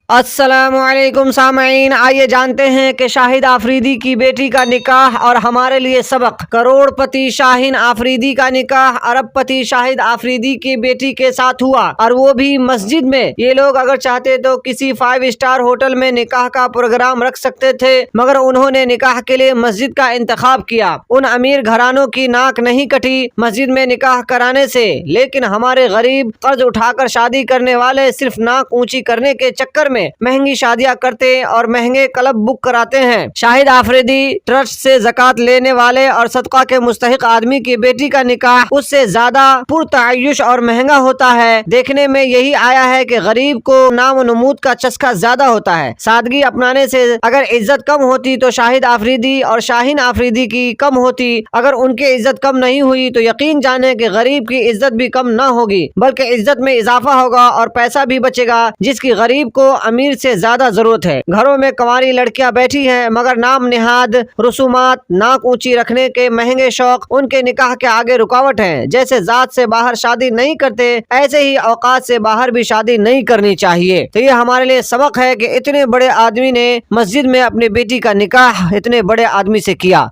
अस्सलामुअलैकुम सामईन, आइए जानते हैं कि शाहिद आफरीदी की बेटी का निकाह और हमारे लिए सबक। करोड़पति शाहीन आफरीदी का निकाह अरबपति शाहिद आफरीदी की बेटी के साथ हुआ, और वो भी मस्जिद में। ये लोग अगर चाहते तो किसी 5 स्टार होटल में निकाह का प्रोग्राम रख सकते थे, मगर उन्होंने निकाह के लिए मस्जिद का इंतखाब किया। उन अमीर घरानों की नाक नहीं कटी मस्जिद में निकाह कराने से, लेकिन हमारे गरीब कर्ज उठाकर शादी करने वाले सिर्फ नाक ऊंची करने के चक्कर में महंगी शादियां करते और महंगे क्लब बुक कराते हैं। शाहिद आफरीदी ट्रस्ट से ज़कात लेने वाले और सदका के मुस्तहिक आदमी की बेटी का निकाह उससे ज्यादा पुरतायुश और महंगा होता है। देखने में यही आया है कि गरीब को नाम नमूद का चस्का ज्यादा होता है। सादगी अपनाने से अगर इज्जत कम होती तो शाहिद आफरीदी और शाहीन आफरीदी की कम होती। अगर उनकी इज्जत कम नहीं हुई तो यकीन जाने कि गरीब की इज्जत भी कम न होगी, बल्कि इज्जत में इजाफा होगा और पैसा भी बचेगा, जिसकी गरीब को अमीर से ज्यादा जरूरत है। घरों में कंवारी लड़कियां बैठी हैं, मगर नाम निहाद रसूमात, नाक ऊंची रखने के महंगे शौक उनके निकाह के आगे रुकावट हैं। जैसे जात से बाहर शादी नहीं करते, ऐसे ही औकात से बाहर भी शादी नहीं करनी चाहिए। तो ये हमारे लिए सबक है कि इतने बड़े आदमी ने मस्जिद में अपनी बेटी का निकाह इतने बड़े आदमी से किया।